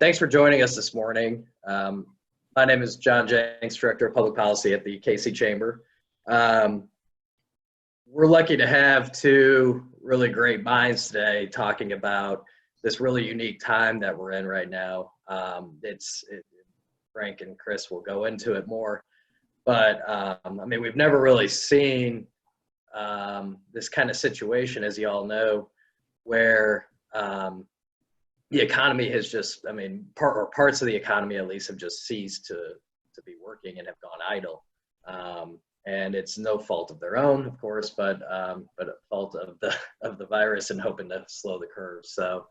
Thanks for joining us this morning. My name is John Jenks, Director of Public Policy at the KC Chamber. We're lucky to have two really great minds today talking about this really unique time that we're in right now. Frank and Chris will go into it more, but I mean, we've never really seen this kind of situation, as you all know, where the economy has just, I mean, parts of the economy at least have just ceased to be working and have gone idle. And it's no fault of their own, of course, but a fault of the virus and hoping to slow the curve. So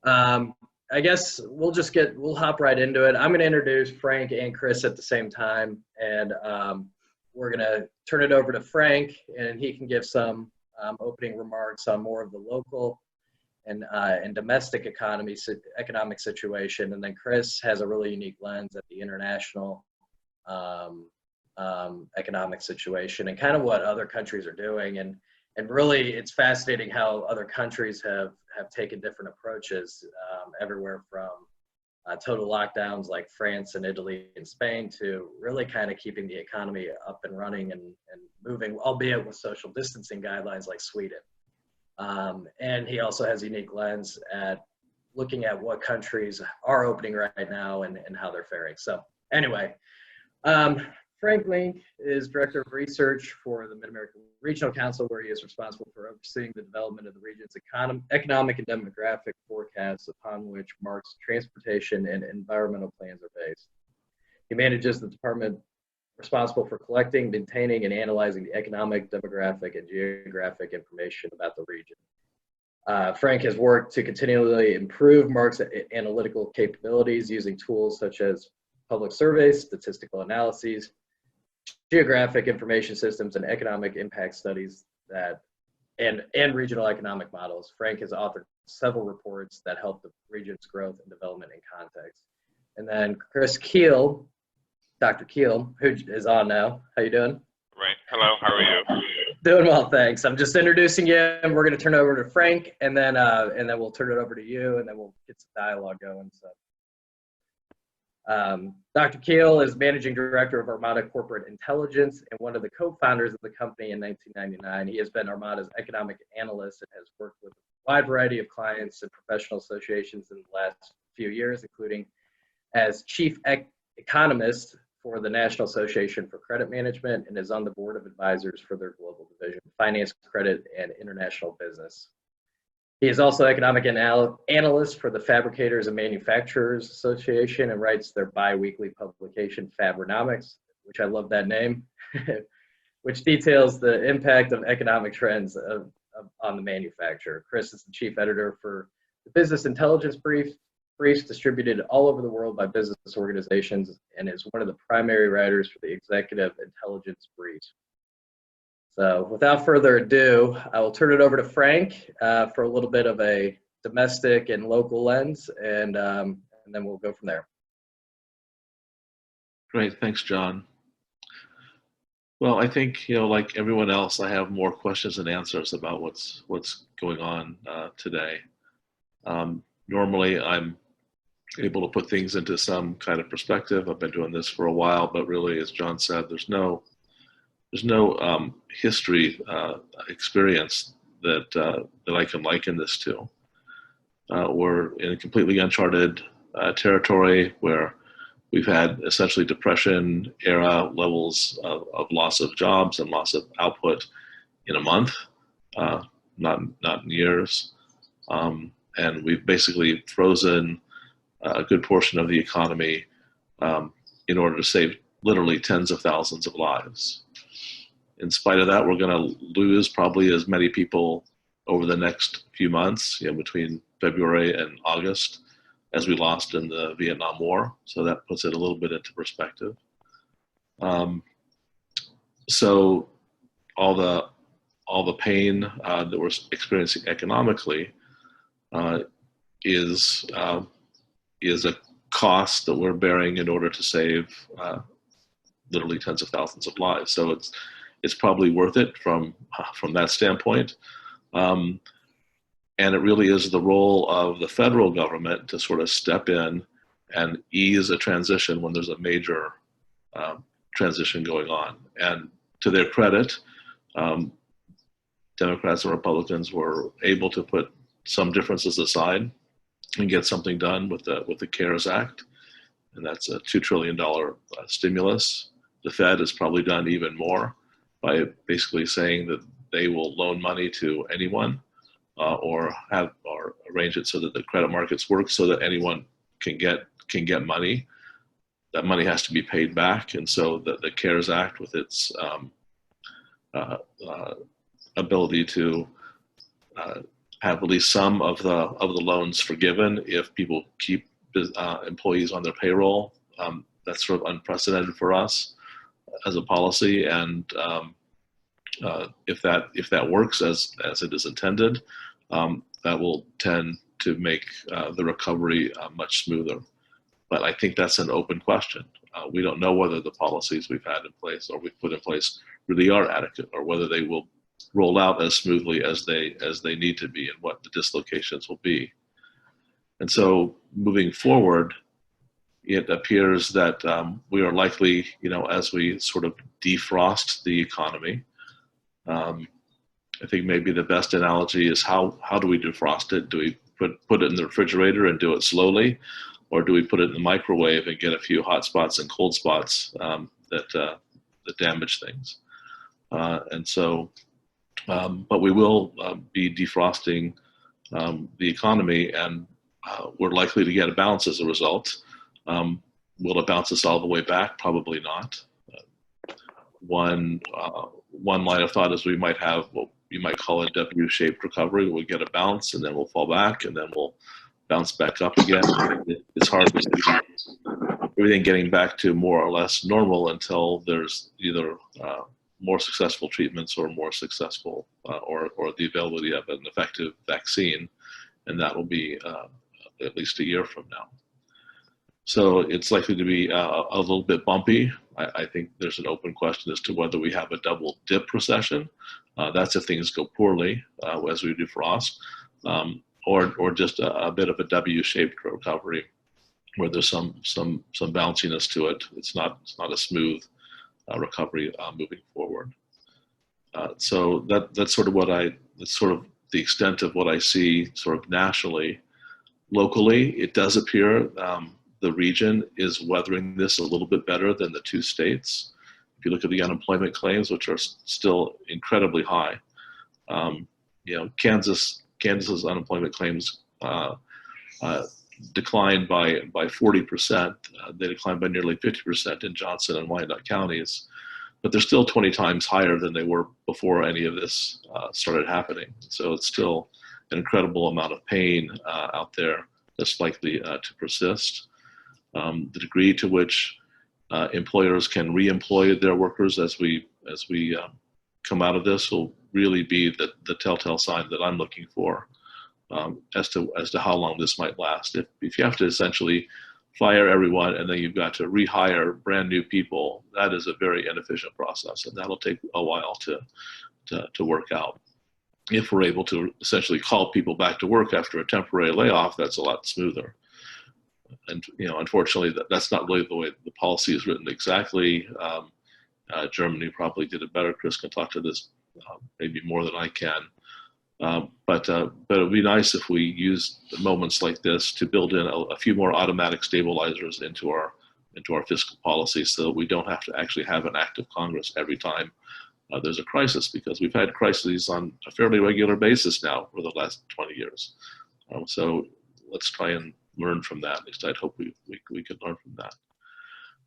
I guess we'll hop right into it. I'm going to introduce Frank and Chris at the same time, and we're going to turn it over to Frank, and he can give some opening remarks on more of the local and domestic economic situation, and then Chris has a really unique lens at the international economic situation and kind of what other countries are doing, and really it's fascinating how other countries have taken different approaches, everywhere from total lockdowns like France and Italy and Spain to really kind of keeping the economy up and running and moving, albeit with social distancing guidelines like Sweden. And he also has a unique lens at looking at what countries are opening right now and how they're faring. So anyway, Frank Lenk is Director of Research for the Mid-American Regional Council, where he is responsible for overseeing the development of the region's economic and demographic forecasts upon which MARC's transportation and environmental plans are based. He manages the department responsible for collecting, maintaining, and analyzing the economic, demographic, and geographic information about the region. Frank has worked to continually improve MARC's analytical capabilities using tools such as public surveys, statistical analyses, geographic information systems, and economic impact studies and regional economic models. Frank has authored several reports that help the region's growth and development in context. And then Chris Kuehl, Dr. Kuehl, who is on now. How you doing? Right. Hello. How are you? Doing well, thanks. I'm just introducing you, and we're going to turn it over to Frank, and then we'll turn it over to you, and then we'll get some dialogue going. So, Dr. Kuehl is Managing Director of Armada Corporate Intelligence and one of the co-founders of the company in 1999. He has been Armada's Economic Analyst and has worked with a wide variety of clients and professional associations in the last few years, including as Chief Economist for the National Association for Credit Management, and is on the board of advisors for their global division, Finance, Credit, and International Business. He is also economic analyst for the Fabricators and Manufacturers Association and writes their bi-weekly publication, Fabrinomics, which I love that name, which details the impact of economic trends on the manufacturer. Chris is the chief editor for the Business Intelligence Briefs distributed all over the world by business organizations, and is one of the primary writers for the Executive Intelligence Briefs. So without further ado, I will turn it over to Frank for a little bit of a domestic and local lens, and then we'll go from there. Great, thanks, John. Well, I think, like everyone else, I have more questions than answers about what's going on today. Normally, I'm able to put things into some kind of perspective. I've been doing this for a while, but really, as John said, there's no history experience that I can liken this to. We're in a completely uncharted territory where we've had essentially depression era levels of loss of jobs and loss of output in a month, not in years. And we've basically frozen a good portion of the economy in order to save literally tens of thousands of lives. In spite of that, we're going to lose probably as many people over the next few months, between February and August, as we lost in the Vietnam War. So that puts it a little bit into perspective. So all the pain that we're experiencing economically is a cost that we're bearing in order to save literally tens of thousands of lives. So it's probably worth it from that standpoint. And it really is the role of the federal government to sort of step in and ease a transition when there's a major transition going on. And to their credit, Democrats and Republicans were able to put some differences aside and get something done with the CARES Act, and that's a $2 trillion stimulus. The Fed has probably done even more by basically saying that they will loan money to anyone, or arrange it so that the credit markets work so that anyone can get money. That money has to be paid back, and so the CARES Act, with its ability to have at least some of the loans forgiven if people keep employees on their payroll, that's sort of unprecedented for us as a policy. And if that works as it is intended, that will tend to make the recovery much smoother. But I think that's an open question. We don't know whether the policies we've had in place or we've put in place really are adequate, or whether they will roll out as smoothly as they need to be, and what the dislocations will be. And so moving forward, it appears that we are likely, as we sort of defrost the economy, I think maybe the best analogy is how do we defrost it? Do we put it in the refrigerator and do it slowly? Or do we put it in the microwave and get a few hot spots and cold spots that damage things? And so, but we will be defrosting the economy, and we're likely to get a bounce as a result. Will it bounce us all the way back? Probably not. One line of thought is we might have what you might call a W-shaped recovery. We'll get a bounce and then we'll fall back and then we'll bounce back up again. It's hard to see everything getting back to more or less normal until there's either more successful treatments or more successful or the availability of an effective vaccine, and that will be at least a year from now. So it's likely to be a little bit bumpy. I think there's an open question as to whether we have a double dip recession. That's if things go poorly as we defrost, or just a bit of a W-shaped recovery where there's some bounciness to it. It's not a smooth recovery moving forward. So that's sort of that's sort of the extent of what I see sort of nationally. Locally, it does appear the region is weathering this a little bit better than the two states. If you look at the unemployment claims, which are still incredibly high, Kansas's unemployment claims declined by 40%. They declined by nearly 50% in Johnson and Wyandotte counties, but they're still 20 times higher than they were before any of this started happening. So it's still an incredible amount of pain out there that's likely to persist. The degree to which employers can reemploy their workers as we come out of this will really be the telltale sign that I'm looking for as to how long this might last. If you have to essentially fire everyone and then you've got to rehire brand new people, that is a very inefficient process, and that'll take a while to work out. If we're able to essentially call people back to work after a temporary layoff, that's a lot smoother. And unfortunately, that's not really the way the policy is written exactly. Germany probably did it better. Chris can talk to this maybe more than I can. But it would be nice if we use moments like this to build in a few more automatic stabilizers into our fiscal policy, so that we don't have to actually have an active Congress every time there's a crisis, because we've had crises on a fairly regular basis now for the last 20 years. So let's try and learn from that. At least I'd hope we could learn from that.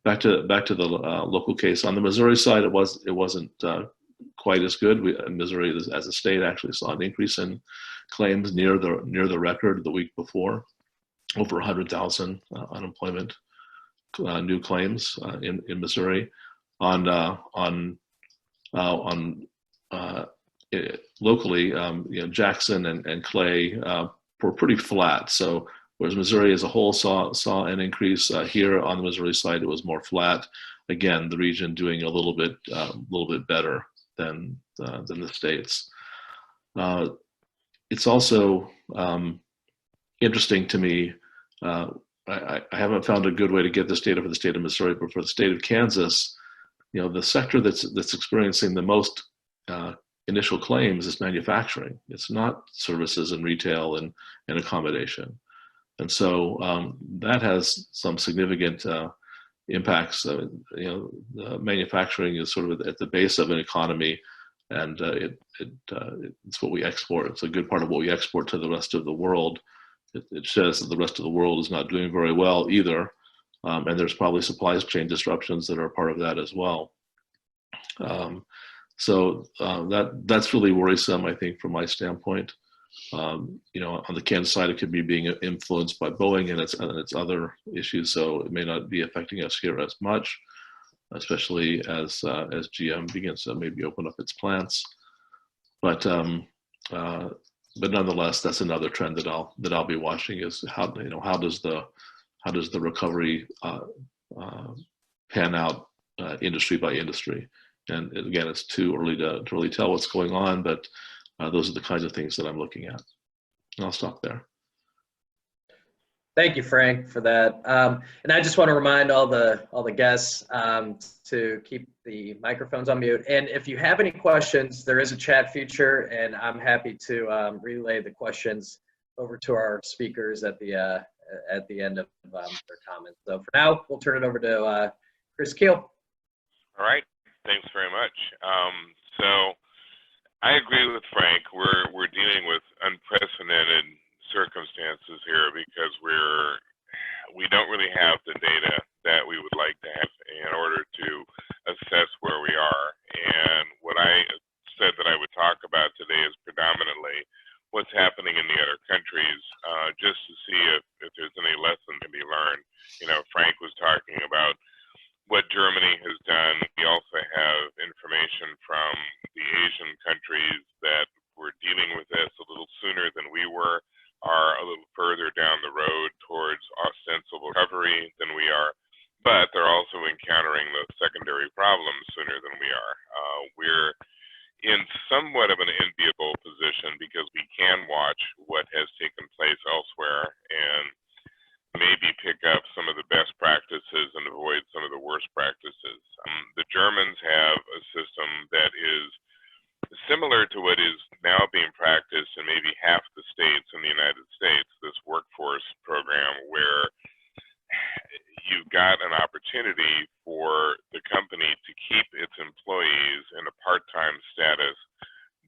Back to the local case on the Missouri side, it wasn't quite as good. Missouri, as a state, actually saw an increase in claims near the record the week before, over 100,000 unemployment new claims in Missouri. Locally, Jackson and Clay were pretty flat. So whereas Missouri as a whole saw an increase, here on the Missouri side it was more flat. Again, the region doing a little bit better than the states. It's also interesting to me I haven't found a good way to get this data for the state of Missouri, but for the state of Kansas, the sector that's experiencing the most initial claims is manufacturing. It's not services and retail and accommodation. And so that has some significant impacts. Manufacturing is sort of at the base of an economy, and it's what we export. It's a good part of what we export to the rest of the world. It says that the rest of the world is not doing very well either, and there's probably supply chain disruptions that are part of that as well. So that's really worrisome, I think, from my standpoint. On the Kansas side, it could be being influenced by Boeing and its other issues, so it may not be affecting us here as much, especially as GM begins to maybe open up its plants. But nonetheless, that's another trend that I'll be watching, is how does the recovery pan out industry by industry. And again, it's too early to really tell what's going on, but those are the kinds of things that I'm looking at. And I'll stop there. Thank you, Frank, for that. And I just want to remind all the guests to keep the microphones on mute. And if you have any questions, there is a chat feature, and I'm happy to relay the questions over to our speakers at the end of their comments. So for now, we'll turn it over to Chris Kuehl. All right. Thanks very much. So I agree with Frank. We're dealing with unprecedented circumstances here because we don't really have the data that we would like to have in order to assess where we are. And what I said that I would talk about today is predominantly what's happening in the other countries, just to see if there's any lesson to be learned. Frank was talking about what Germany has done. We also have information from the Asian countries that were dealing with this a little sooner than we were, are a little further down the road towards ostensible recovery than we are, but they're also encountering the secondary problems sooner than we are. We're in somewhat of an enviable position because we can watch what has taken place elsewhere and maybe pick up some of the best practices and avoid some of the worst practices. The Germans have a system that is similar to what is now being practiced in maybe half the states in the United States, this workforce program where you've got an opportunity for the company to keep its employees in a part-time status.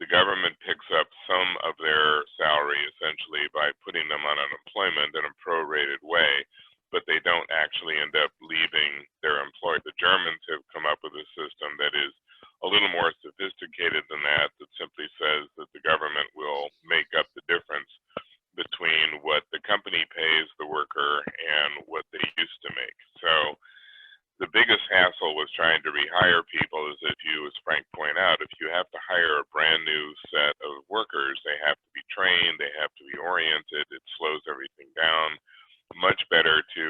The government picks up some of their salary essentially by putting them on unemployment in a prorated way, but they don't actually end up leaving their employer. The Germans have come up with a system that is a little more sophisticated than that simply says that the government will make up the difference between what the company pays the worker and what they used to make. So the biggest hassle was trying to rehire people is if you, as Frank pointed out, if you have to hire a brand new set of workers, they have to be trained, they have to be oriented, it slows everything down. Much better to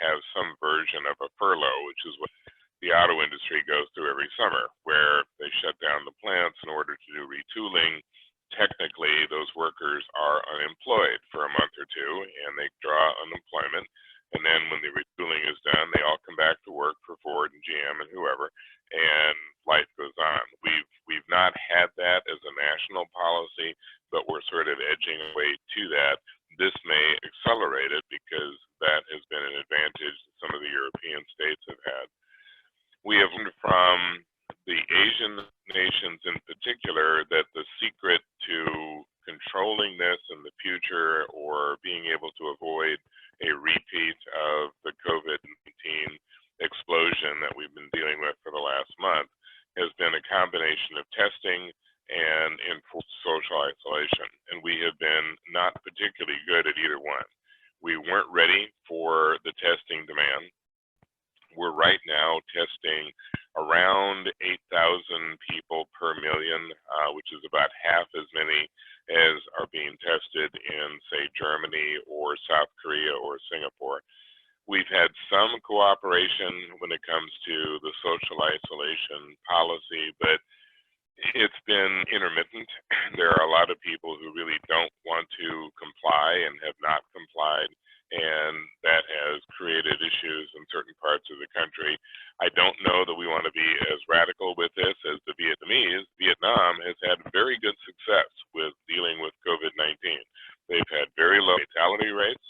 have some version of a furlough, which is what the auto industry goes through every summer, where they shut down the plants in order to do retooling. Technically, those workers are unemployed for a month or two, and they draw unemployment. And then when the retooling is done, they all come back to work for Ford and GM and whoever, and life goes on. We've not had that as a national policy, but we're sort of edging away to that. This may accelerate it because that has been an advantage that some of the European states have had. We have learned from the Asian nations in particular that the secret to controlling this in the future or being able to avoid a repeat of the COVID-19 explosion that we've been dealing with for the last month has been a combination of testing and enforced social isolation. And we have been not particularly good at either one. We weren't ready for the testing demand. We're right now testing around 8,000 people per million, which is about half as many as are being tested in, say, Germany or South Korea or Singapore. We've had some cooperation when it comes to the social isolation policy, but it's been intermittent. There are a lot of people who really don't want to comply and have not complied. and that has created issues in certain parts of the country. I don't know that we want to be as radical with this as the Vietnamese. Vietnam has had very good success with dealing with COVID-19. They've had very low fatality rates.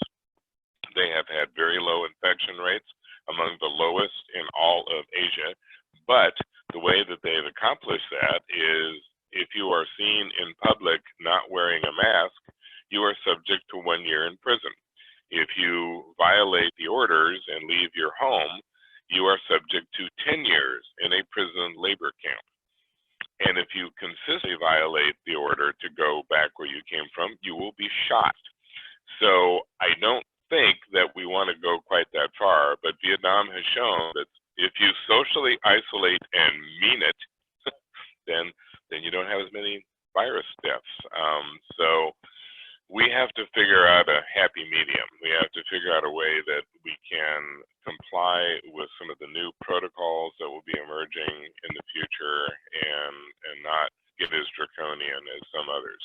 They have had very low infection rates, among the lowest in all of Asia. But the way that they've accomplished that is if you are seen in public not wearing a mask, you are subject to 1 year in prison. If you violate the orders and leave your home, you are subject to 10 years in a prison labor camp. And if you consistently violate the order to go back where you came from, you will be shot. So I don't think that we want to go quite that far, but Vietnam has shown that if you socially isolate and mean it, then you don't have as many virus deaths. So we have to figure out a happy medium. We have to figure out a way that we can comply with some of the new protocols that will be emerging in the future and not get as draconian as some others.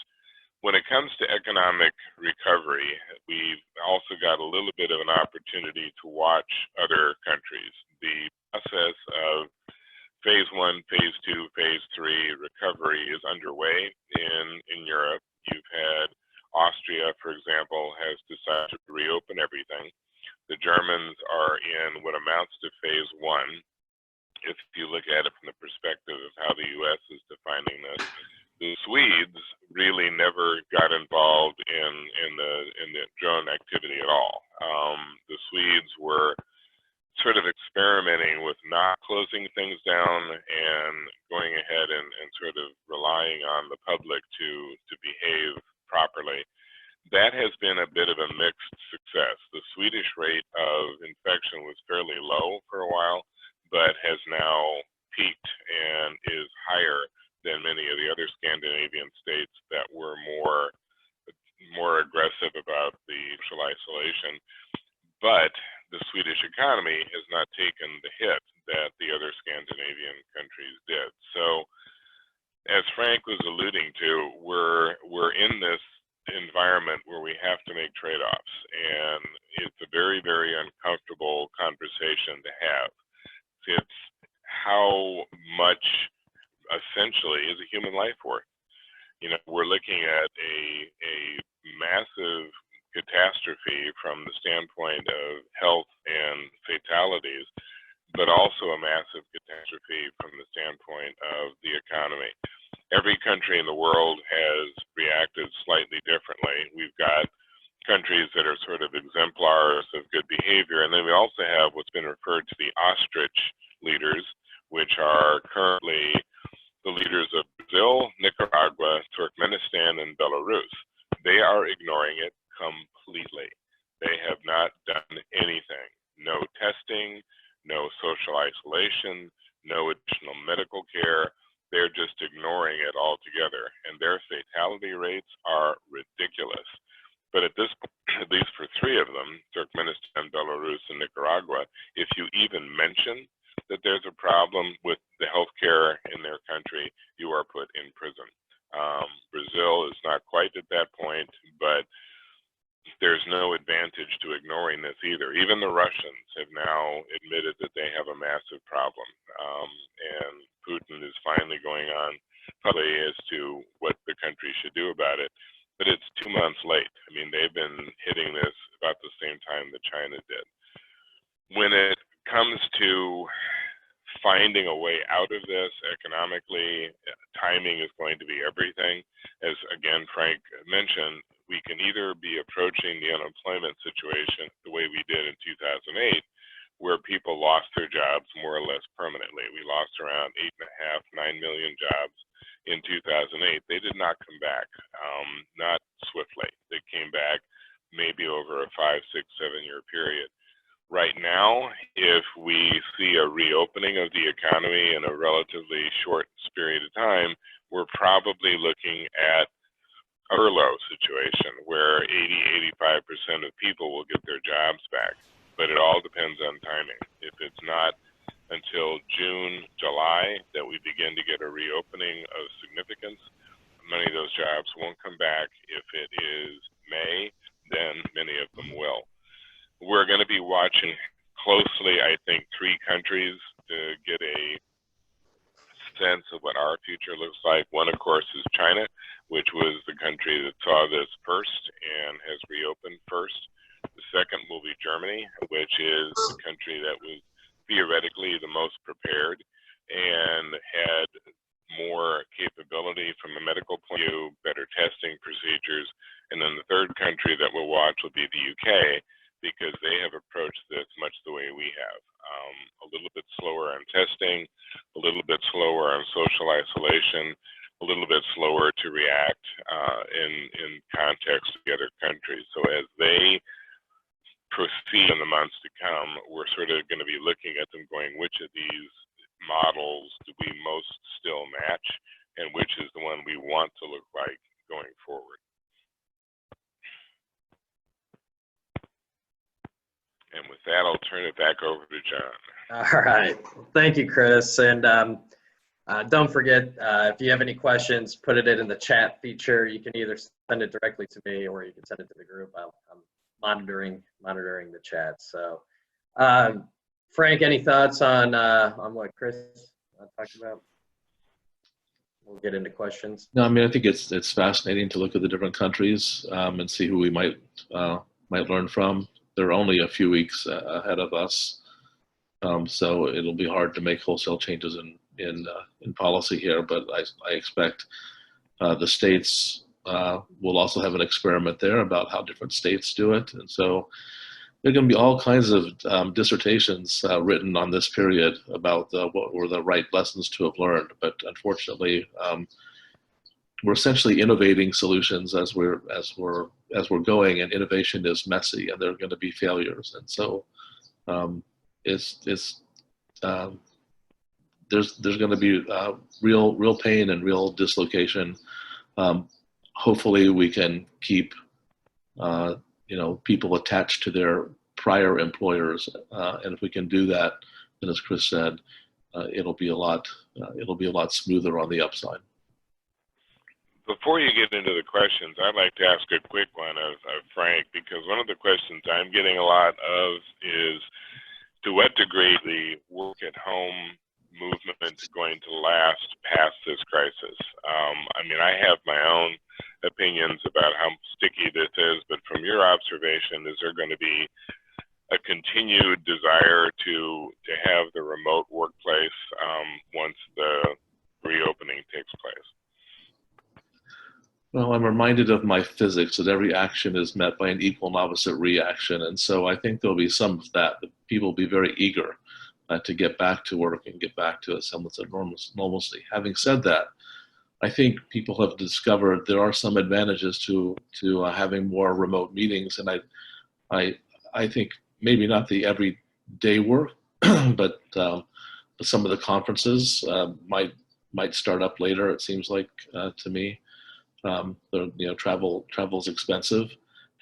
When it comes to economic recovery, we've also got a little bit of an opportunity to watch other countries. The process of phase 1, phase 2, phase 3 recovery is underway in Europe. You've had Austria, for example, has decided to reopen everything. The Germans are in what amounts to phase 1. If you look at it from the perspective of how the U.S. is defining this, the Swedes really never got involved in the drone activity at all. The Swedes were sort of experimenting with not closing things down and going ahead and sort of relying on the public to behave properly. That has been a bit of a mixed success. The Swedish rate of infection was fairly low for a while, but has now peaked and is higher than many of the other Scandinavian states that were more aggressive about the social isolation. But the Swedish economy has not taken the hit that the other Scandinavian countries did. So, as Frank was alluding to, we're in this environment where we have to make trade-offs, and it's a very, very uncomfortable conversation to have. It's how much essentially is a human life worth. You know, we're looking at a massive catastrophe from the standpoint of health and fatalities, but also a massive catastrophe from the standpoint of the economy. Every country in the world has reacted slightly differently. We've got countries that are sort of exemplars of good behavior, and then we also have what's been referred to the ostrich leaders, which are currently the leaders of Brazil, Nicaragua, Turkmenistan, and Belarus. They are ignoring it completely. They have not done anything. No testing, no social isolation, no additional medical care. They're just ignoring it altogether, and their fatality rates are ridiculous. But at this point, at least for 3 of them, Turkmenistan, Belarus, and Nicaragua, if you even mention that there's a problem with the healthcare in their country, you are put in prison. Brazil is not quite at that point, but there's no advantage to ignoring this either. Even the Russians have now admitted that they have a massive problem, and Putin is finally going on publicly as to what the country should do about it. But it's 2 months late. I mean, they've been hitting this about the same time that China did. When it comes to finding a way out of this economically, timing is going to be everything. As again, Frank mentioned, we can either be approaching the unemployment situation the way we did in 2008, where people lost their jobs more or less permanently. We lost around 8.5, 9 million jobs in 2008. They did not come back, not swiftly. They came back maybe over a 5, 6, 7-year period. Right now, if we see a reopening of the economy in a relatively short period of time, we're probably looking at a furlough situation where 80-85% of people will get their jobs back. But it all depends on timing. If it's not until June, July that we begin to get a reopening of significance, many of those jobs won't come back. If it is May, then many of them will. We're going to be watching closely, I think, 3 countries to get a sense of what our future looks like. One, of course, is China, which was the country that saw this first and has reopened first. The second will be Germany, which is the country that was theoretically the most prepared and had more capability from a medical point of view, better testing procedures. And then the third country that we'll watch will be the UK, because they have approached this much the way we have. A little bit slower on testing, a little bit slower on social isolation, a little bit slower to react in context to the other countries. So as they proceed in the months to come, we're sort of going to be looking at them going, which of these models do we most still match, and which is the one we want to look like going forward. And with that, I'll turn it back over to John. All right. Thank you, Chris. And don't forget, if you have any questions, put it in the chat feature. You can either send it directly to me or you can send it to the group. I'm monitoring the chat. So, Frank, any thoughts on what Chris talked about? We'll get into questions. No, I mean, I think it's fascinating to look at the different countries and see who we might learn from. They're only a few weeks ahead of us, so it'll be hard to make wholesale changes in policy here. But I expect the states will also have an experiment there about how different states do it, and so there are going to be all kinds of dissertations written on this period about what were the right lessons to have learned. But unfortunately, we're essentially innovating solutions as we're going, and innovation is messy, and there are going to be failures, and so there's going to be real pain and real dislocation. Hopefully, we can keep people attached to their prior employers, and if we can do that, then as Chris said, it'll be a lot smoother on the upside. Before you get into the questions, I'd like to ask a quick one of Frank, because one of the questions I'm getting a lot of is, to what degree the work at home movement is going to last past this crisis? I mean, I have my own opinions about how sticky this is, but from your observation, is there going to be a continued desire to have the remote workplace once the reopening takes place? Well, I'm reminded of my physics that every action is met by an equal and opposite reaction. And so I think there'll be some of that people will be very eager to get back to work and get back to a semblance of normalcy. Having said that, I think people have discovered there are some advantages to having more remote meetings. And I think maybe not the everyday work, but some of the conferences might start up later, it seems like to me. Travel's expensive.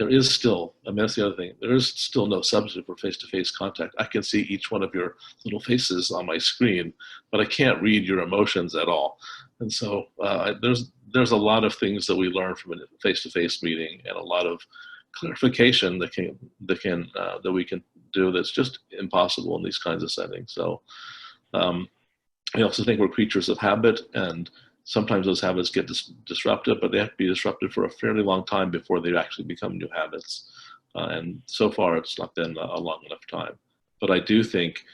There is still, I mean, that's the other thing, there is still no substitute for face-to-face contact. I can see each one of your little faces on my screen, but I can't read your emotions at all. And so there's a lot of things that we learn from a face-to-face meeting, and a lot of clarification that we can do that's just impossible in these kinds of settings. So I also think we're creatures of habit, and sometimes those habits get disrupted, but they have to be disrupted for a fairly long time before they actually become new habits. And so far, it's not been a long enough time. But I do think,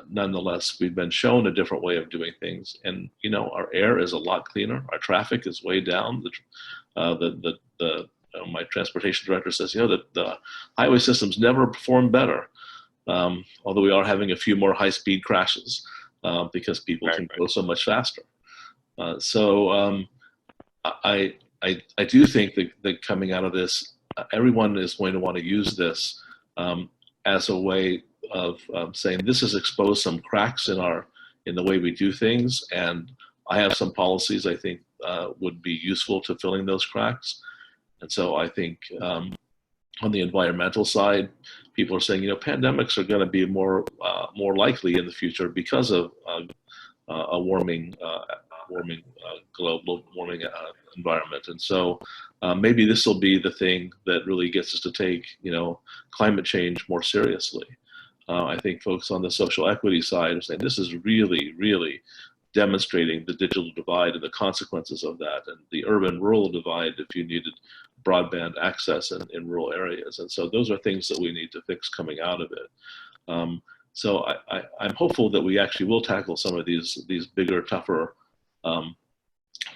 nonetheless, we've been shown a different way of doing things. And, our air is a lot cleaner. Our traffic is way down. My transportation director says, that the highway systems never perform better, although we are having a few more high-speed crashes because people can go so much faster. So I do think that coming out of this, everyone is going to want to use this as a way of saying, this has exposed some cracks in the way we do things, and I have some policies I think would be useful to filling those cracks. And so I think on the environmental side, people are saying, pandemics are going to be more likely in the future because of a warming global warming environment. And so maybe this will be the thing that really gets us to take, climate change more seriously. I think folks on the social equity side are saying this is really, really demonstrating the digital divide and the consequences of that, and the urban-rural divide if you needed broadband access in rural areas. And so those are things that we need to fix coming out of it. So I'm hopeful that we actually will tackle some of these bigger, tougher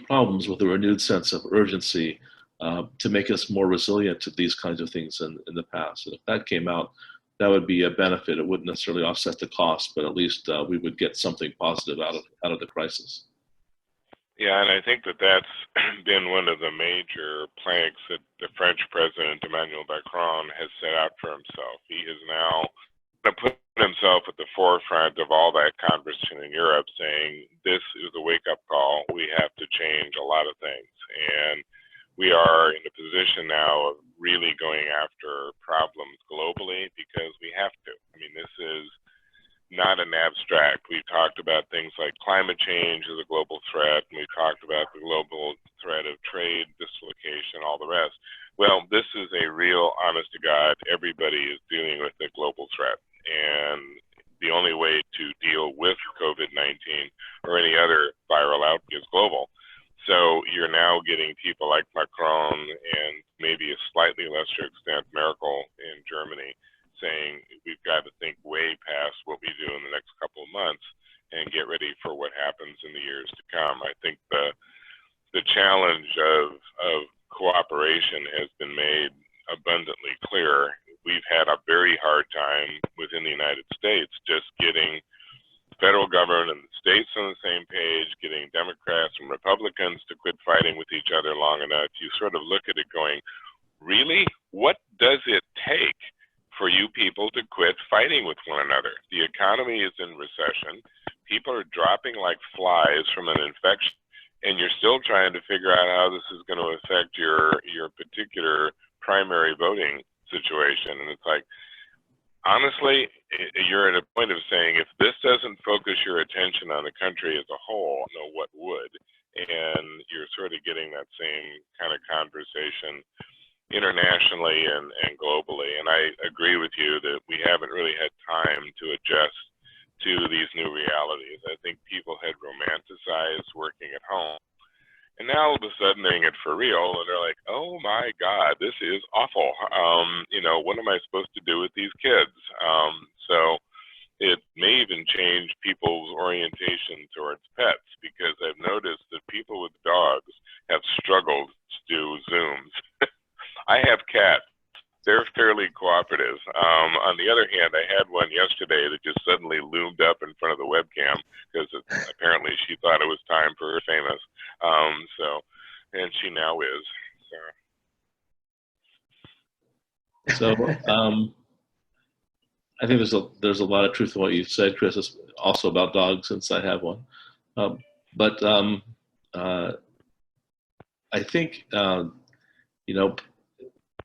problems with a renewed sense of urgency to make us more resilient to these kinds of things in the past. And if that came out, that would be a benefit. It wouldn't necessarily offset the cost, but at least we would get something positive out of the crisis. Yeah, and I think that that's been one of the major planks that the French president, Emmanuel Macron, has set out for himself. He is now put himself at the forefront of all that conversation in Europe, saying this is a wake-up call. We have to change a lot of things. And we are in a position now of really going after problems globally because we have to. I mean, this is not an abstract. We've talked about things like climate change as a global threat, and we've talked about the global threat of trade dislocation, all the rest. Well, this is a real, honest to God, everybody is dealing with a global threat. And the only way to deal with COVID-19 or any other viral outbreak is global. So you're now getting people like Macron and maybe a slightly lesser extent Merkel in Germany saying we've got to think way past what we do in the next couple of months and get ready for what happens in the years to come. I think the challenge of cooperation has been made abundantly clear. We've had a very hard time within the United States just getting federal government and the states on the same page, getting Democrats and Republicans to quit fighting with each other long enough. You sort of look at it going, really? What does it take for you people to quit fighting with one another? The economy is in recession. People are dropping like flies from an infection, and you're still trying to figure out how this is going to affect your particular primary voting situation. And it's like, honestly, you're at a point of saying, if this doesn't focus your attention on the country as a whole, no, what would? And you're sort of getting that same kind of conversation internationally and globally. And I agree with you that we haven't really had time to adjust to these new realities. I think people had romanticized working at home. And now all of a sudden they're doing it for real, and they're like, oh my God, this is awful. What am I supposed to do with these kids? So it may even change people's orientation towards pets, because I've noticed that people with dogs have struggled to do Zooms. I have cats. They're fairly cooperative. On the other hand, I had one yesterday that just suddenly loomed up in front of the webcam because apparently she thought it was time for her famous. And she now is. So I think there's a lot of truth in what you said, Chris. It's also about dogs, since I have one. But I think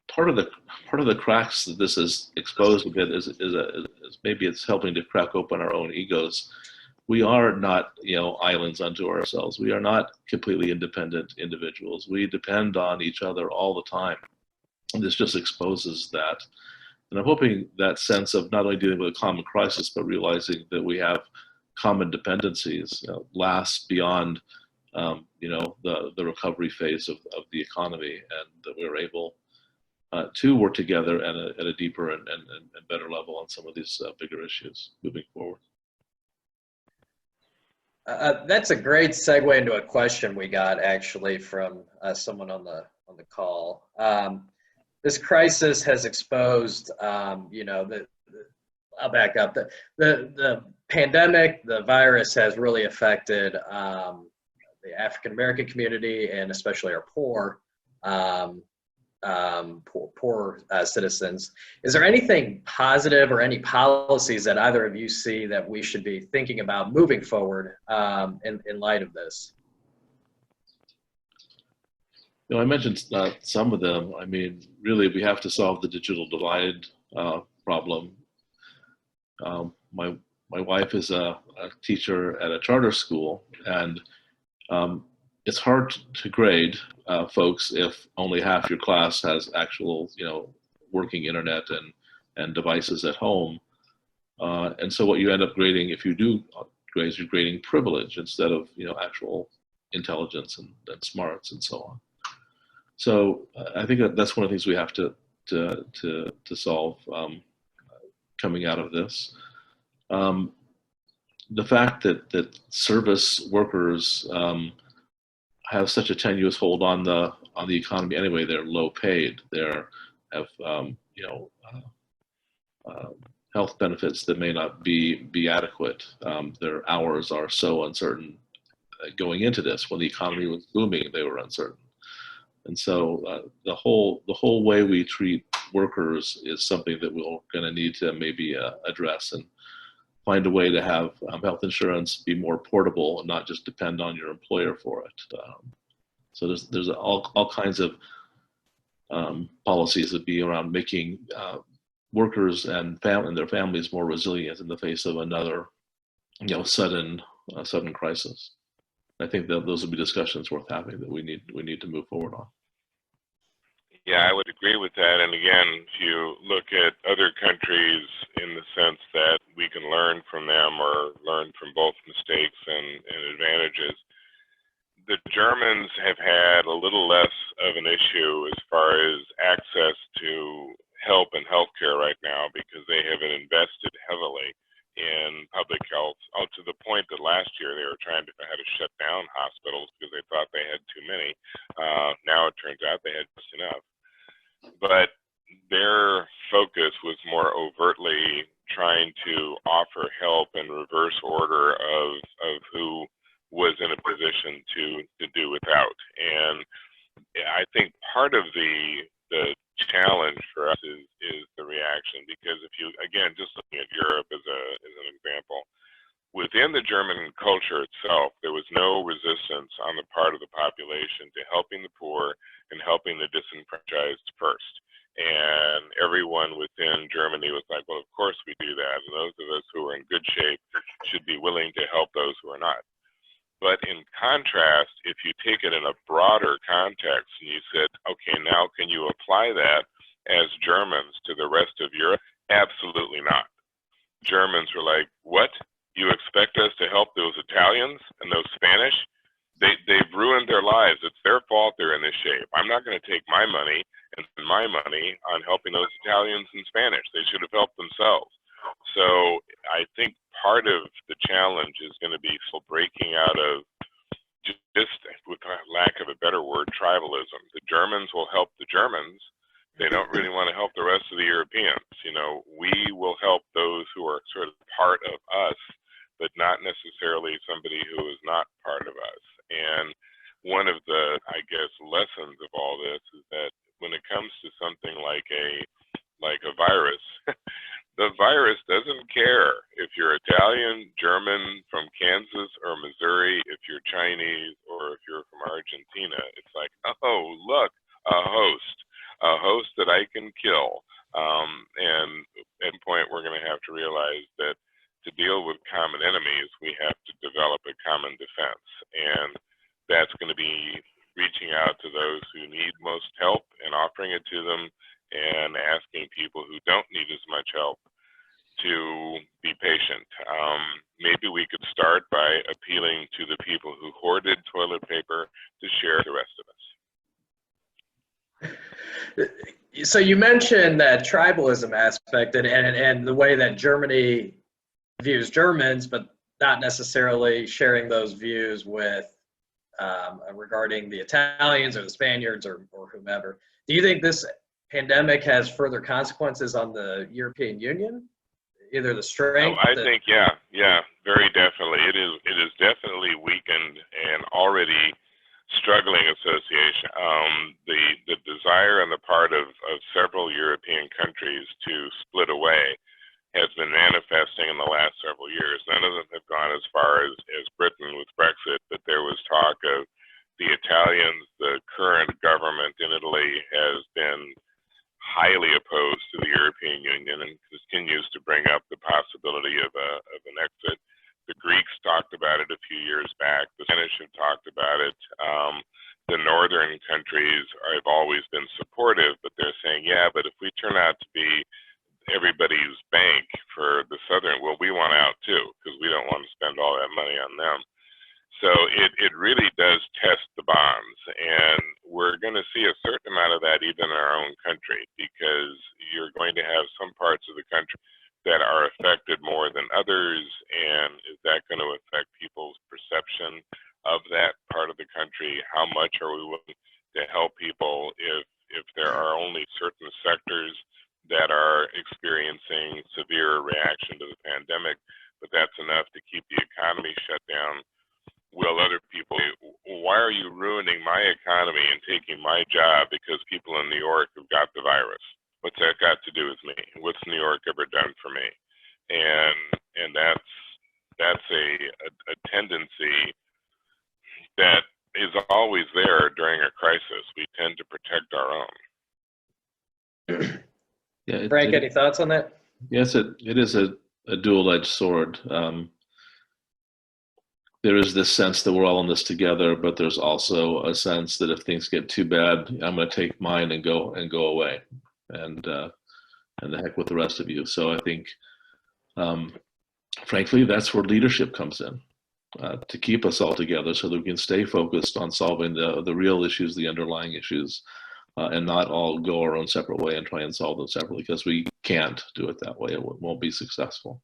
part of the cracks that this has exposed a bit is maybe it's helping to crack open our own egos. We are not islands unto ourselves. We are not completely independent individuals. We depend on each other all the time. And this just exposes that. And I'm hoping that sense of not only dealing with a common crisis, but realizing that we have common dependencies lasts beyond the recovery phase of the economy, and that we're able to work together at a deeper and better level on some of these bigger issues moving forward. That's a great segue into a question we got actually from someone on the call. This crisis has exposed, I'll back up. The pandemic, the virus has really affected the African American community, and especially our poor citizens. Is there anything positive or any policies that either of you see that we should be thinking about moving forward in light of this? I mentioned some of them. I mean, really, we have to solve the digital divide problem. My wife is a teacher at a charter school, and it's hard to grade folks if only half your class has actual, working internet and devices at home. And so what you end up grading, if you do grades, you're grading privilege instead of, actual intelligence and smarts and so on. So I think that's one of the things we have to solve coming out of this. The fact that service workers have such a tenuous hold on the economy anyway. They're low paid. They have health benefits that may not be adequate. Their hours are so uncertain. Going into this, when the economy was booming, they were uncertain. And so the whole way we treat workers is something that we're going to need to maybe address and find a way to have health insurance be more portable and not just depend on your employer for it. So there's all kinds of policies that be around making workers and their families more resilient in the face of another, sudden crisis. I think that those would be discussions worth having that we need to move forward on. Yeah, I would agree with that. And again, if you look at other countries in the sense that we can learn from them or learn from both mistakes and advantages, the Germans have had a little less of an issue as far as access to help and healthcare right now because they have invested heavily in public health, to the point that last year they were trying to how to shut down hospitals because they thought they had too many. Now it turns out they had just enough. But their focus was more overtly trying to offer help in reverse order of who was in a position to do without. And I think part of the challenge for us is the reaction, because if you, again, just looking at Europe as an example, within the German culture itself, there was no resistance on the part of the population to helping the poor and helping the disenfranchised first. And everyone within Germany was like, well, of course we do that. And those of us who are in good shape should be willing to help those who are not. But in contrast, if you take it in a broader context and you said, okay, now can you apply that as Germans to the rest of Europe? Absolutely not. Germans were like, what? You expect us to help those Italians and those Spanish? They've ruined their lives. It's their fault they're in this shape. I'm not going to take my money and spend my money on helping those Italians and Spanish. They should have helped themselves. So I think part of the challenge is going to be still breaking out of just, with lack of a better word, tribalism. The Germans will help the Germans. They don't really want to help the rest of the Europeans. We will help those who are sort of part of us, but not necessarily somebody who is not part of us. And one of the, I guess, lessons of all this is that when it comes to something like a virus, the virus doesn't care if you're Italian, German, from Kansas or Missouri, if you're Chinese, or if you're from Argentina. It's like, oh, look, a host that I can kill. And at one point, we're going to have to realize that to deal with common enemies, we have to develop a common defense. And that's going to be reaching out to those who need most help and offering it to them, and asking people who don't need as much help to be patient. Maybe we could start by appealing to the people who hoarded toilet paper to share the rest of us. So you mentioned that tribalism aspect and the way that Germany views Germans, but not necessarily sharing those views with regarding the Italians or the Spaniards or whomever. Do you think this pandemic has further consequences on the European Union? Either the strength? I think, yeah, very definitely. It is definitely weakened and already struggling association. The desire on the part of several European countries to split away has been manifesting in the last several years. None of them have gone as far as Britain with Brexit, but there was talk of the Italians. The current government in Italy has been highly opposed to the European Union and continues to bring up the possibility of an exit. The Greeks talked about it a few years back. The Spanish have talked about it. The northern countries have always been supportive, but they're saying, yeah, but if we turn out to be everybody's bank for the southern, well, we want out too, because we don't want to spend all that money on them. So it really does test the bonds, and we're going to see a certain amount of that even in our own country, because you're going to have some parts of the country that are affected more than others, and is that going to affect people's perception of that part of the country? How much are we willing to help people if there are only certain sectors that are experiencing severe reaction to the pandemic, but that's enough to keep the economy shut down? Will other people say, why are you ruining my economy and taking my job because people in New York have got the virus? What's that got to do with me? What's New York ever done for me? And that's a tendency that is always there during a crisis. We tend to protect our own. Yeah, Frank, any thoughts on that? Yes, it is a dual-edged sword. There is this sense that we're all in this together, but there's also a sense that if things get too bad, I'm going to take mine and go away, and the heck with the rest of you. So I think, frankly, that's where leadership comes in, to keep us all together so that we can stay focused on solving the real issues, the underlying issues, and not all go our own separate way and try and solve them separately, because we can't do it that way. It won't be successful,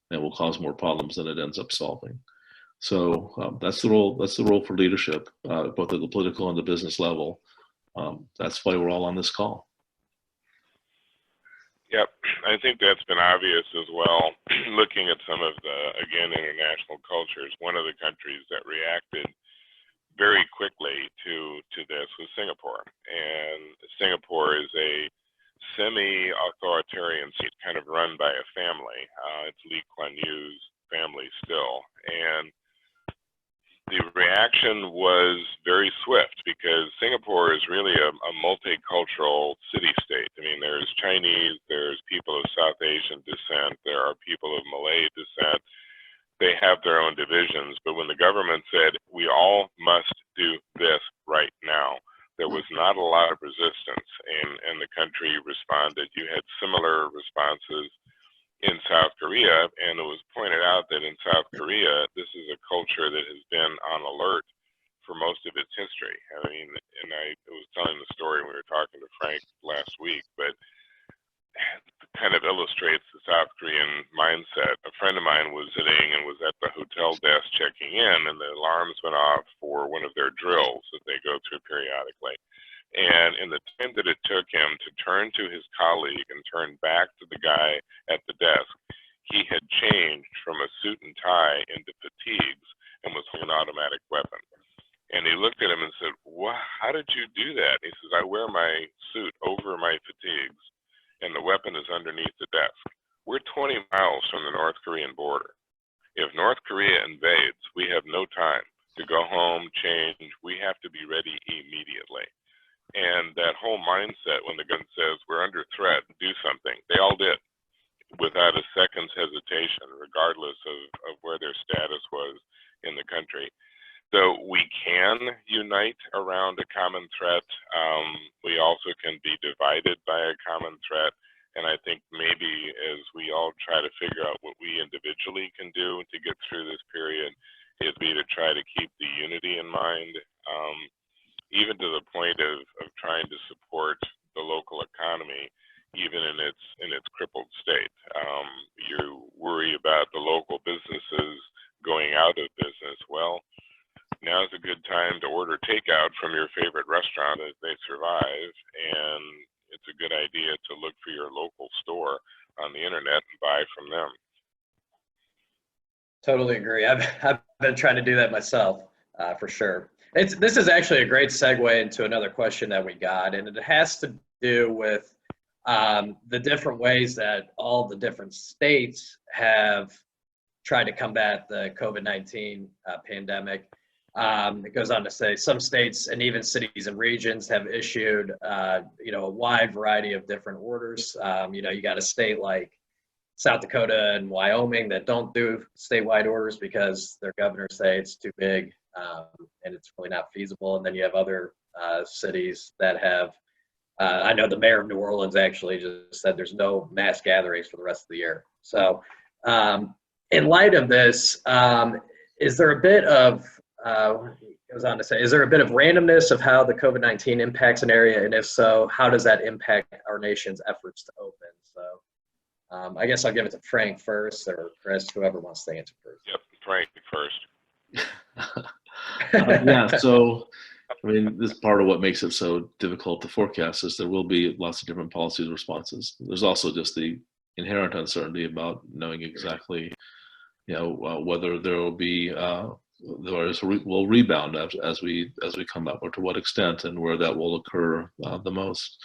and will cause more problems than it ends up solving. So that's the role. That's the role for leadership, both at the political and the business level. That's why we're all on this call. Yep, I think that's been obvious as well. Looking at some of the, again, international cultures, one of the countries that reacted very quickly to this was Singapore. And Singapore is a semi-authoritarian state, kind of run by a family. It's Lee Kuan Yew's family still. And the reaction was very swift, because Singapore is really a multicultural city-state. I mean, there's Chinese, there's people of South Asian descent, there are people of Malay descent. They have their own divisions, but when the government said, we all must do this right now, there was not a lot of resistance, and the country responded. You had similar responses in South Korea, and it was pointed out that in South Korea, this is a culture that has been on alert for most of its history. I mean, and I was telling the story when we were talking to Frank last week, but it kind of illustrates the South Korean mindset. A friend of mine was sitting and was at the hotel desk checking in, and the alarms went off for one of their drills that they go through periodically. And in the time that it took him to turn to his colleague and turn back to the guy at the desk, he had changed from a suit and tie into fatigues and was holding an automatic weapon. And he looked at him and said, how did you do that? He says, I wear my suit over my fatigues, and the weapon is underneath the desk. We're 20 miles from the North Korean border. If North Korea invades, we have no time to go home, change. We have to be ready immediately. And that whole mindset, when the gun says we're under threat, do something, they all did without a second's hesitation, regardless of where their status was in the country. So we can unite around a common threat. We also can be divided by a common threat. And I think maybe as we all try to figure out what we individually can do to get through this period, it'd be to try to keep the unity in mind. Even to the point of trying to support the local economy, even in its crippled state. You worry about the local businesses going out of business. Well, now's a good time to order takeout from your favorite restaurant as they survive, and it's a good idea to look for your local store on the internet and buy from them. Totally agree. I've been trying to do that myself, for sure. This is actually a great segue into another question that we got, and it has to do with the different ways that all the different states have tried to combat the COVID-19 pandemic. It goes on to say some states and even cities and regions have issued, a wide variety of different orders. You got a state like South Dakota and Wyoming that don't do statewide orders because their governors say it's too big and it's really not feasible. And then you have other cities that have, I know the mayor of New Orleans actually just said there's no mass gatherings for the rest of the year. So in light of this, is there a bit of, goes on to say, is there a bit of randomness of how the COVID-19 impacts an area? And if so, how does that impact our nation's efforts to open? So I guess I'll give it to Frank first, or Chris, whoever wants to answer first. Yep, Frank first. Yeah, so I mean, this is part of what makes it so difficult to forecast is there will be lots of different policy responses. There's also just the inherent uncertainty about knowing exactly, whether there will be will rebound as we come up, or to what extent, and where that will occur the most.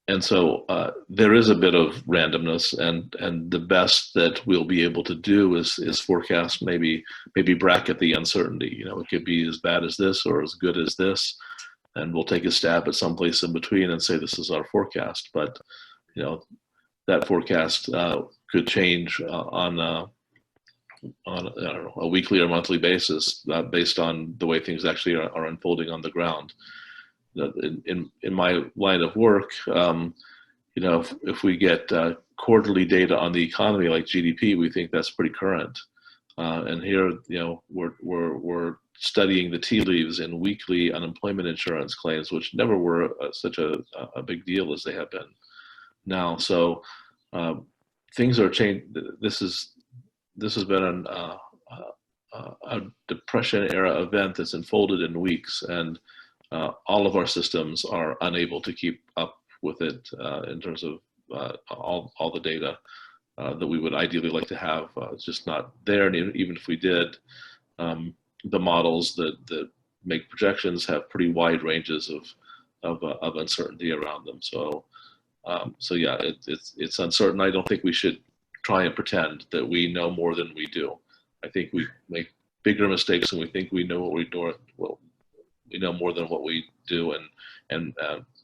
And so there is a bit of randomness, and the best that we'll be able to do is forecast, maybe bracket the uncertainty. It could be as bad as this or as good as this, and we'll take a stab at someplace in between and say this is our forecast. But that forecast could change on I don't know, a weekly or monthly basis based on the way things actually are unfolding on the ground. In my line of work, if we get quarterly data on the economy like GDP, we think that's pretty current. And here, we're studying the tea leaves in weekly unemployment insurance claims, which never were such a big deal as they have been now. So things are changing. This has been a depression era event that's unfolded in weeks, and all of our systems are unable to keep up with it in terms of all the data that we would ideally like to have. It's just not there, and even if we did, the models that make projections have pretty wide ranges of uncertainty around them. So yeah, it's uncertain. I don't think we should try and pretend that we know more than we do. I think we make bigger mistakes when we think we know what we do. Well, we know more than what we do, and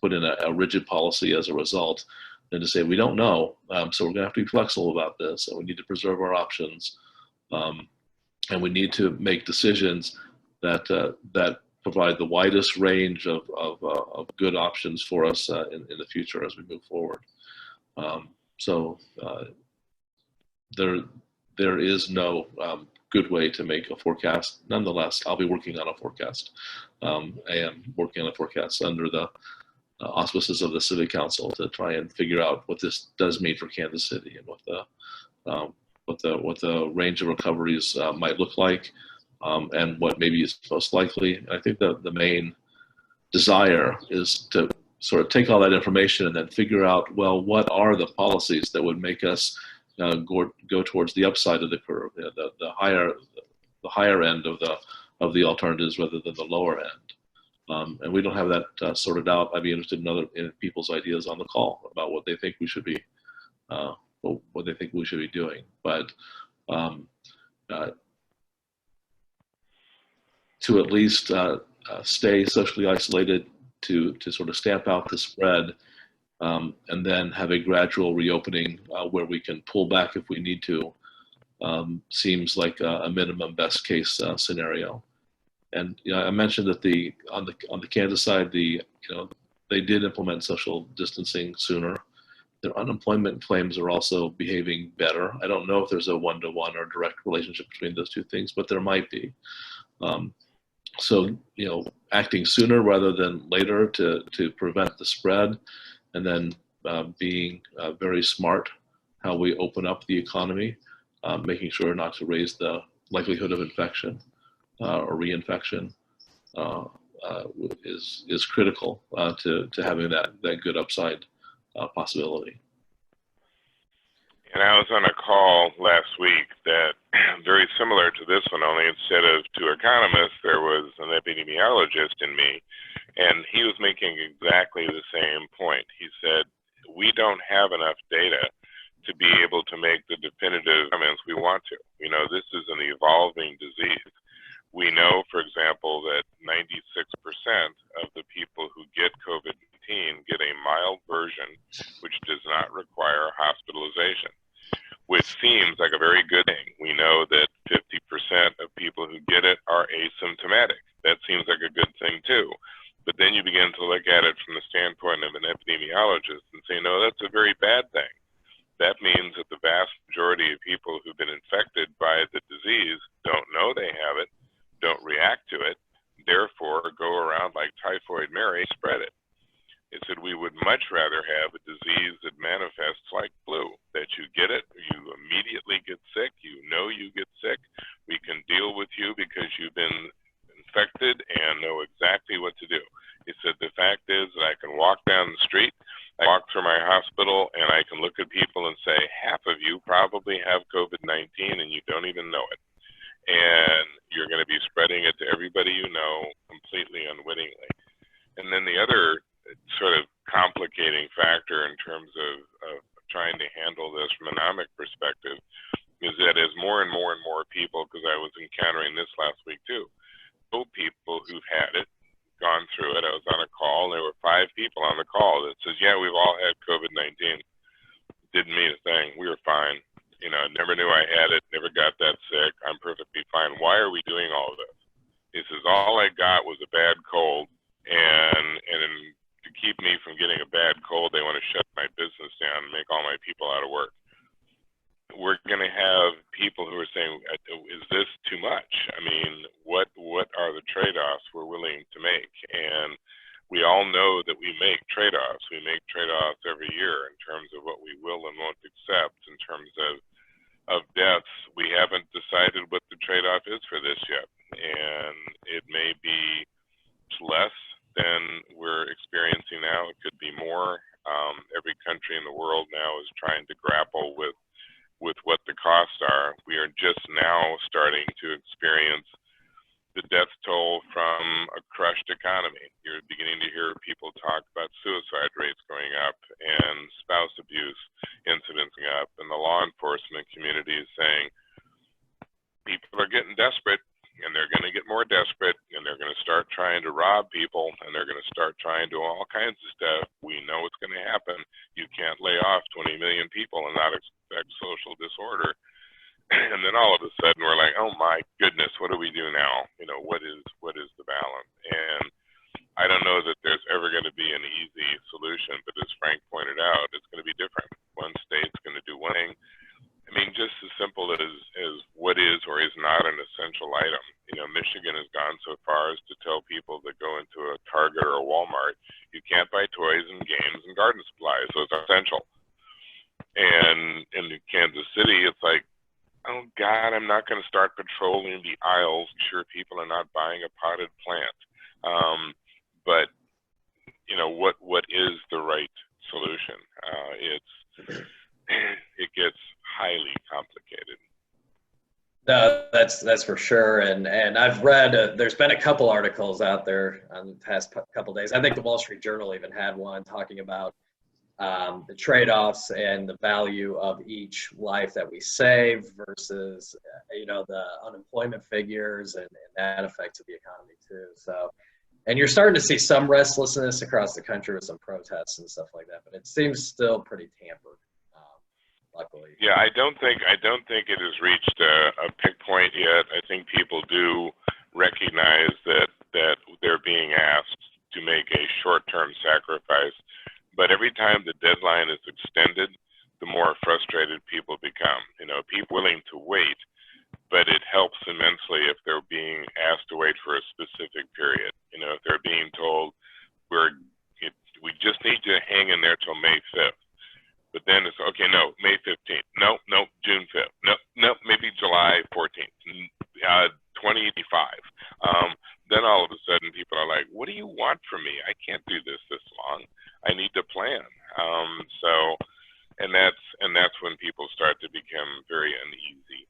put in a rigid policy as a result, than to say we don't know. So we're going to have to be flexible about this, and we need to preserve our options, and we need to make decisions that provide the widest range of good options for us in the future as we move forward. There is no good way to make a forecast. Nonetheless, I'll be working on a forecast. I am working on a forecast under the auspices of the Civic Council to try and figure out what this does mean for Kansas City, and what the range of recoveries might look like, and what maybe is most likely. And I think the main desire is to sort of take all that information and then figure out, well, what are the policies that would make us go towards the upside of the curve, the higher end of the alternatives rather than the lower end. And we don't have that sorted out. I'd be interested in people's ideas on the call about what they think we should be doing. But to at least stay socially isolated, to sort of stamp out the spread, and then have a gradual reopening where we can pull back if we need to, seems like a minimum best case scenario. And I mentioned that on the Kansas side, they did implement social distancing sooner. Their unemployment claims are also behaving better. I don't know if there's a one-to-one or direct relationship between those two things, but there might be. So acting sooner rather than later to prevent the spread, and then being very smart how we open up the economy, making sure not to raise the likelihood of infection or reinfection is critical to having that good upside possibility. And I was on a call last week that very similar to this one, only instead of two economists, there was an epidemiologist in me, and he was making exactly the same point. He said, we don't have enough data to be able to make the definitive comments we want to. This is an evolving disease. We know, for example, that 96% of the people who get COVID-19 get a mild version, which does not require hospitalization. very good thing. We know that 50% of people who get it are asymptomatic. That seems like a good thing too. But then you begin to look at it from the standpoint of an epidemiologist and say, no, that's a very bad thing. That means that the vast majority of people who've been infected by the disease don't know they have it, don't react to it, therefore go around like typhoid Mary, spread it. It said we would much rather have a disease that manifests like flu, that you get it, you immediately get sick, you know you get sick, we can deal with you because you've been infected and know exactly what to do. He said the fact is that I can walk down the street, I walk through my hospital, and I can look at people and say, half of you probably have COVID-19 and you don't even know it. And you're going to be spreading it to everybody you know completely unwittingly. And then the other sort of complicating factor in terms of trying to handle this from an economic perspective is that as more and more and more people, because I was encountering this last week too, people who've had it, gone through it. I was on a call, and there were 5 people on the call that says, yeah, we've all had COVID-19. Didn't mean a thing. We were fine. You know, never knew I had it, never got that sick. I'm perfectly fine. Why are we doing all of this? He says, all I got was a bad cold, and to keep me from getting a bad cold, they want to shut my business down and make all my people out of work. We're going to have people who are saying, is this too much? I mean, what are the trade-offs we're willing to make? And we all know that we make trade-offs. We make trade-offs every year in terms of what we will and won't accept in terms of deaths. We haven't decided what the trade-off is for this yet. And it may be less than we're experiencing now. It could be more. Every country in the world now is trying to grapple with what the costs are. We are just now starting to experience the death toll from a crushed economy. You're beginning to hear people talk about suicide rates going up and spouse abuse incidents going up, and the law enforcement community is saying people are getting desperate, and they're going to get more desperate, and they're going to start trying to rob people, and they're going to start trying to do all kinds of stuff. We know it's going to happen. You can't lay off 20 million people and not expect social disorder. And then all of a sudden we're like, oh my goodness, what do we do now? You know, what is the balance? And I don't know that there's ever going to be an easy solution, but as Frank pointed out, it's going to be different. One state's going to do one thing. I mean, just as simple as what is or is not an essential item. You know, Michigan has gone so far as to tell people that go into a Target or a Walmart, you can't buy toys and games and garden supplies. Those are essential. And in Kansas City, it's like, oh God, I'm not going to start patrolling the aisles, sure people are not buying a potted plant. But you know, what is the right solution? It gets highly complicated. No, that's for sure. And I've read, there's been a couple articles out there on the past couple of days. I think the Wall Street Journal even had one talking about the trade-offs and the value of each life that we save versus, you know, the unemployment figures and that affects the economy too. So, and you're starting to see some restlessness across the country with some protests and stuff like that, but it seems still pretty tampered, luckily. Yeah, I don't think it has reached a pick point yet. I think people do recognize that they're being asked to make a short-term sacrifice. But every time the deadline is extended, the more frustrated people become. You know, people willing to wait, but it helps immensely if they're being asked to wait for a specific period. You know, if they're being told, we just need to hang in there till May 5th. But then it's, okay, no, May 15th. No, June 5th. No, maybe July 14th. 2085. Then all of a sudden people are like, what do you want from me? I can't do this long. I need to plan. And that's when people start to become very uneasy.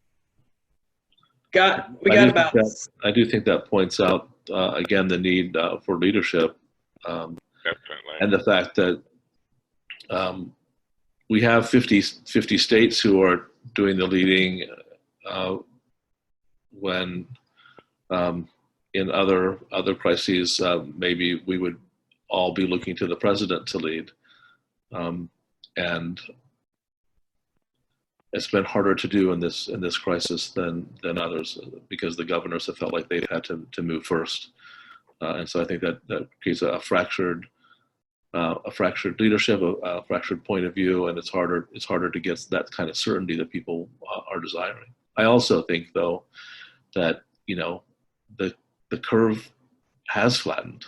I do think that points out, again, the need for leadership. Definitely. And the fact that we have 50 states who are doing the leading when in other crises, maybe we would all be looking to the president to lead. And it's been harder to do in this crisis than others, because the governors have felt like they've had to move first, and so I think that creates a fractured leadership, a fractured point of view, and it's harder to get that kind of certainty that people are desiring. I also think, though, that the curve has flattened.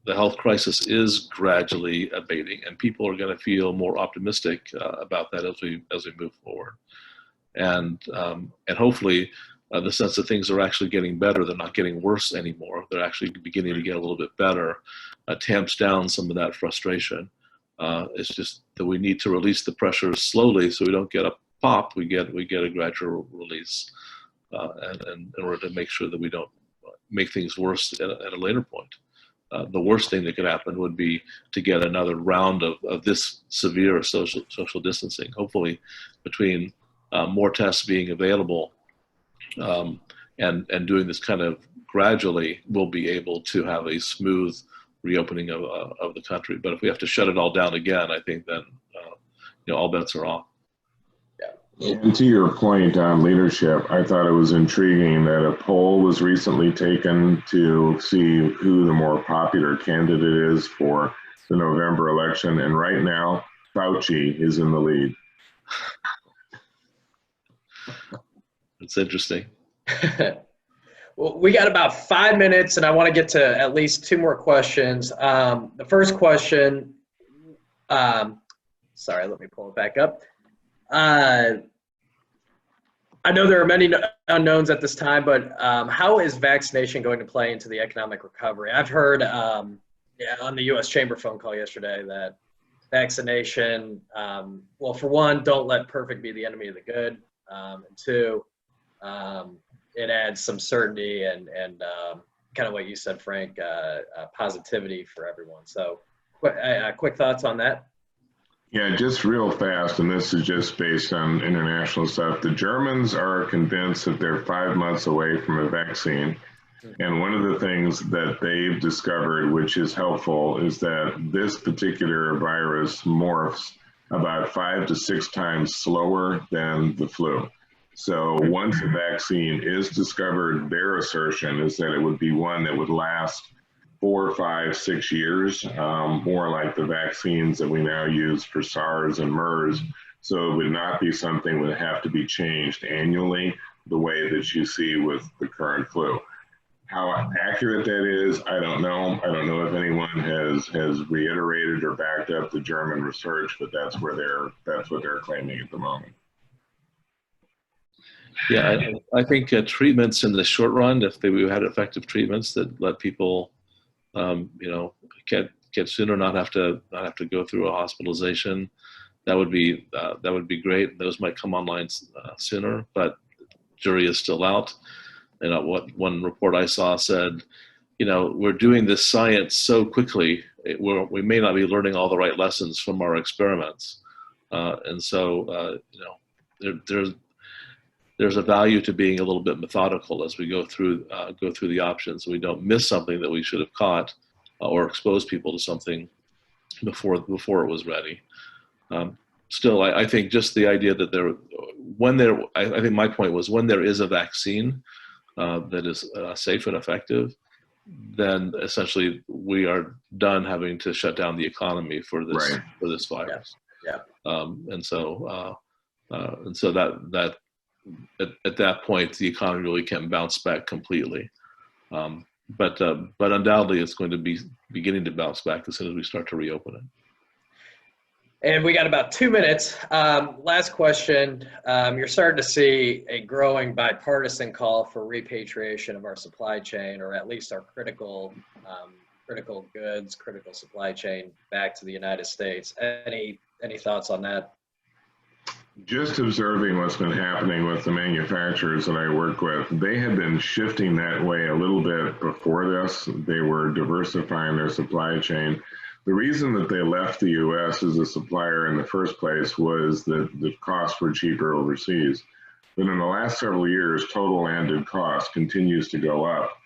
The health crisis is gradually abating, and people are going to feel more optimistic about that as we move forward, and hopefully the sense that things are actually getting better. They're not getting worse anymore. They're actually beginning to get a little bit better. Tamps down some of that frustration. It's just that we need to release the pressure slowly, so we don't get a pop. We get a gradual release, and in order to make sure that we don't make things worse at a later point. The worst thing that could happen would be to get another round of this severe social distancing. Hopefully, between more tests being available and doing this kind of gradually, we'll be able to have a smooth reopening of the country. But if we have to shut it all down again, I think then all bets are off. And to your point on leadership, I thought it was intriguing that a poll was recently taken to see who the more popular candidate is for the November election. And right now, Fauci is in the lead. It's interesting. Well, we got about 5 minutes, and I want to get to at least 2 more questions. The first question, sorry, let me pull it back up. I know there are many unknowns at this time, but how is vaccination going to play into the economic recovery? I've heard on the U.S. Chamber phone call yesterday that vaccination, well, for one, don't let perfect be the enemy of the good, and 2, it adds some certainty and kind of what you said, Frank, positivity for everyone. So quick thoughts on that? Yeah, just real fast, and this is just based on international stuff. The Germans are convinced that they're 5 months away from a vaccine. And one of the things that they've discovered, which is helpful, is that this particular virus morphs about 5 to 6 times slower than the flu. So once a vaccine is discovered, their assertion is that it would be one that would last 4, 5, 6 years, more like the vaccines that we now use for SARS and MERS. So it would not be something that would have to be changed annually the way that you see with the current flu. How accurate that is, I don't know. I don't know if anyone has reiterated or backed up the German research, but that's what they're claiming at the moment. Yeah, I think treatments in the short run, if we had effective treatments that let people get sooner, not have to go through a hospitalization, that would be great. Those might come online sooner, but jury is still out. And what one report I saw said, we're doing this science so quickly, we may not be learning all the right lessons from our experiments, and so there's a value to being a little bit methodical as we go through the options. We don't miss something that we should have caught or expose people to something before it was ready. Still, I think just the idea that I think my point was when there is a vaccine that is safe and effective, then essentially we are done having to shut down the economy for this virus. Yeah. And so that. At that point, the economy really can bounce back completely, but undoubtedly, it's going to be beginning to bounce back as soon as we start to reopen it. And we got about 2 minutes. Last question. You're starting to see a growing bipartisan call for repatriation of our supply chain, or at least our critical goods, critical supply chain back to the United States. Any thoughts on that? Just observing what's been happening with the manufacturers that I work with, they had been shifting that way a little bit before this. They were diversifying their supply chain. The reason that they left the U.S. as a supplier in the first place was that the costs were cheaper overseas. But in the last several years, total landed cost continues to go up.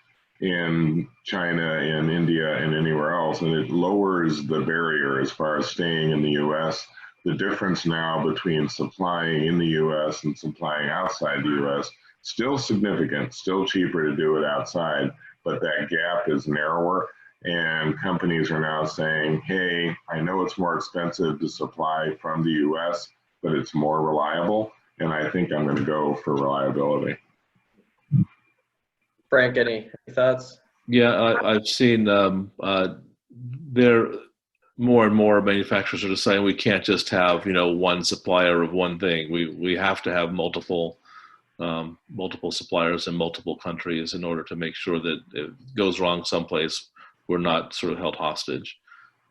in China, in India, and anywhere else, and it lowers the barrier as far as staying in the U.S. The difference now between supplying in the U.S. and supplying outside the U.S. still significant, still cheaper to do it outside, but that gap is narrower. And companies are now saying, hey, I know it's more expensive to supply from the US, but it's more reliable. And I think I'm going to go for reliability. Frank, any thoughts? Yeah, I've seen there more and more manufacturers are just saying we can't just have, one supplier of one thing. We have to have multiple suppliers in multiple countries in order to make sure that if it goes wrong someplace, we're not sort of held hostage.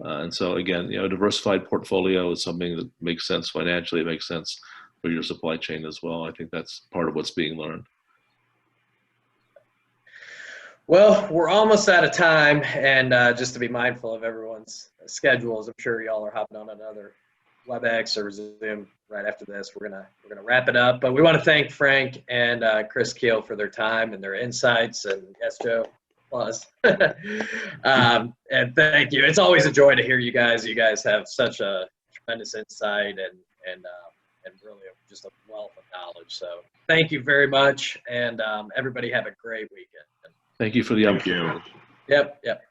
And so again, a diversified portfolio is something that makes sense financially. It makes sense for your supply chain as well. I think that's part of what's being learned. Well, we're almost out of time, and just to be mindful of everyone's schedules, I'm sure y'all are hopping on another WebEx or Zoom right after this. We're gonna wrap it up, but we want to thank Frank and Chris Kuehl for their time and their insights. And yes, Joe, applause. And thank you. It's always a joy to hear you guys. You guys have such a tremendous insight and really just a wealth of knowledge. So thank you very much, and everybody have a great weekend. Thank you for the opportunity. Thank you. Yep.